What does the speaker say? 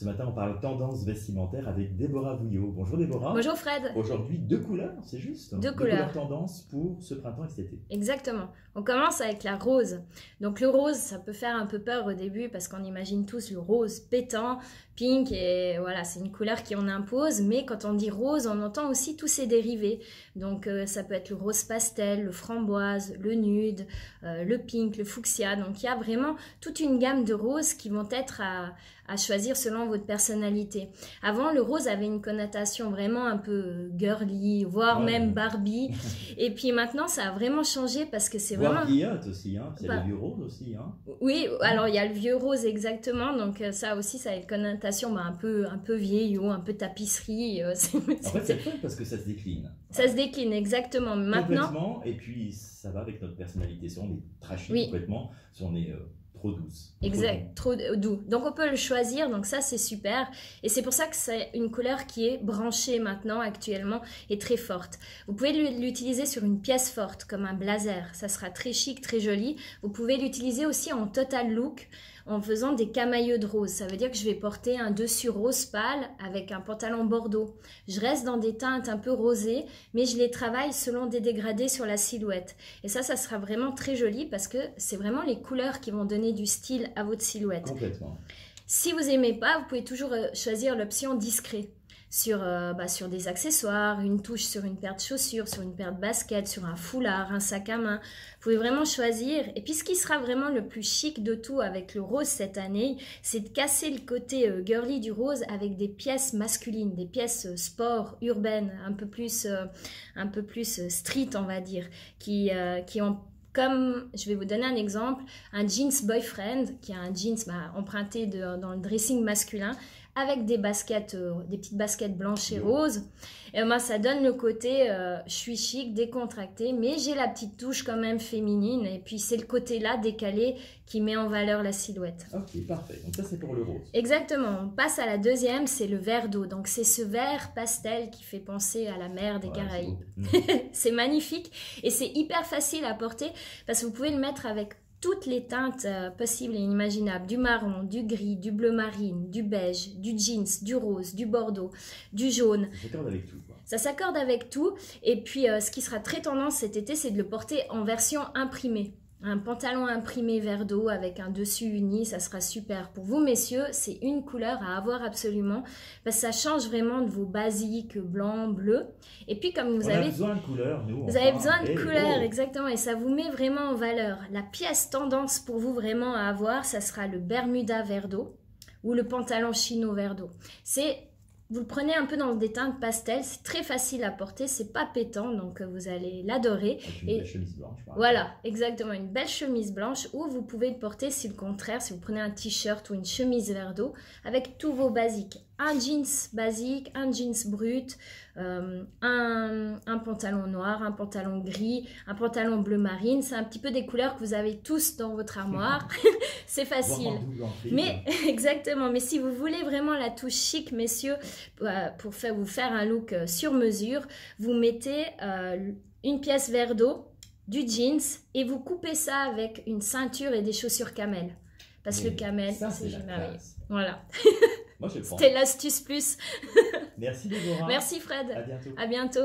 Ce matin, on parle tendance vestimentaire avec Déborah Vouillot. Bonjour Déborah. Bonjour Fred. Aujourd'hui, 2 couleurs, c'est juste? Deux couleurs tendance pour ce printemps et cet été. Exactement. On commence avec la rose. Donc le rose, ça peut faire un peu peur au début parce qu'on imagine tous le rose pétant, pink, et voilà, c'est une couleur qui on impose. Mais quand on dit rose, on entend aussi tous ses dérivés. Donc ça peut être le rose pastel, le framboise, le nude, le pink, le fuchsia. Donc il y a vraiment toute une gamme de roses qui vont être à choisir selon votre personnalité. Avant, le rose avait une connotation vraiment un peu girly, voire même Barbie. Et puis maintenant, ça a vraiment changé parce que c'est vraiment... Guillotte aussi, hein. C'est le vieux rose aussi. Hein. Oui, alors il y a le vieux rose exactement. Donc ça aussi, ça a une connotation un peu vieillot, un peu tapisserie. En fait, c'est fun parce que ça se décline. Ça se décline, exactement. Maintenant... Complètement, et puis ça va avec notre personnalité. Si on est trashy complètement, si on est... trop douce. Exact, trop doux. Donc on peut le choisir, donc ça c'est super. Et c'est pour ça que c'est une couleur qui est branchée maintenant, actuellement, et très forte. Vous pouvez l'utiliser sur une pièce forte, comme un blazer. Ça sera très chic, très joli. Vous pouvez l'utiliser aussi en total look, en faisant des camailleux de rose. Ça veut dire que je vais porter un dessus rose pâle avec un pantalon bordeaux. Je reste dans des teintes un peu rosées, mais je les travaille selon des dégradés sur la silhouette. Et ça sera vraiment très joli parce que c'est vraiment les couleurs qui vont donner du style à votre silhouette. Complètement. Si vous n'aimez pas, vous pouvez toujours choisir l'option discret. Sur des accessoires, une touche sur une paire de chaussures, sur une paire de baskets, sur un foulard, un sac à main. Vous pouvez vraiment choisir. Et puis ce qui sera vraiment le plus chic de tout avec le rose cette année, c'est de casser le côté girly du rose avec des pièces masculines, des pièces sport, urbaines, un peu plus street on va dire, qui ont... Comme, je vais vous donner un exemple, un jeans boyfriend, qui est un jeans emprunté dans le dressing masculin, avec des baskets, des petites baskets blanches et roses. Et moi, ça donne le côté, je suis chic, décontractée, mais j'ai la petite touche quand même féminine. Et puis, c'est le côté-là décalé qui met en valeur la silhouette. Ok, parfait. Donc ça, c'est pour le rose. Exactement. On passe à la deuxième, c'est le vert d'eau. Donc, c'est ce vert pastel qui fait penser à la mer des Caraïbes. C'est magnifique et c'est hyper facile à porter parce que vous pouvez le mettre avec toutes les teintes possibles et inimaginables, du marron, du gris, du bleu marine, du beige, du jeans, du rose, du bordeaux, du jaune. Ça s'accorde avec tout, quoi. Ça s'accorde avec tout. Et puis, ce qui sera très tendance cet été, c'est de le porter en version imprimée. Un pantalon imprimé vert d'eau avec un dessus uni, ça sera super. Pour vous, messieurs, c'est une couleur à avoir absolument parce que ça change vraiment de vos basiques blanc, bleu. Et puis, comme vous avez besoin de couleurs, nous. Vous avez besoin de couleurs, exactement, et ça vous met vraiment en valeur. La pièce tendance pour vous vraiment à avoir, ça sera le Bermuda vert d'eau ou le pantalon chino vert d'eau. Vous le prenez un peu dans des teintes pastel, c'est très facile à porter, c'est pas pétant, donc vous allez l'adorer. Avec une belle chemise blanche. Voilà, exactement, une belle chemise blanche, ou vous pouvez le porter, si le contraire, si vous prenez un t-shirt ou une chemise vert d'eau, avec tous vos basiques. Un jeans basique, un jeans brut, un pantalon noir, un pantalon gris, un pantalon bleu marine. C'est un petit peu des couleurs que vous avez tous dans votre armoire. C'est facile. Mais exactement. Mais si vous voulez vraiment la touche chic, messieurs, pour vous faire un look sur mesure, vous mettez une pièce vert d'eau, du jeans et vous coupez ça avec une ceinture et des chaussures camel. Parce que le camel, c'est génial. Voilà. Moi, je le prends. C'était l'astuce plus. Merci Déborah. Merci Fred. À bientôt. À bientôt.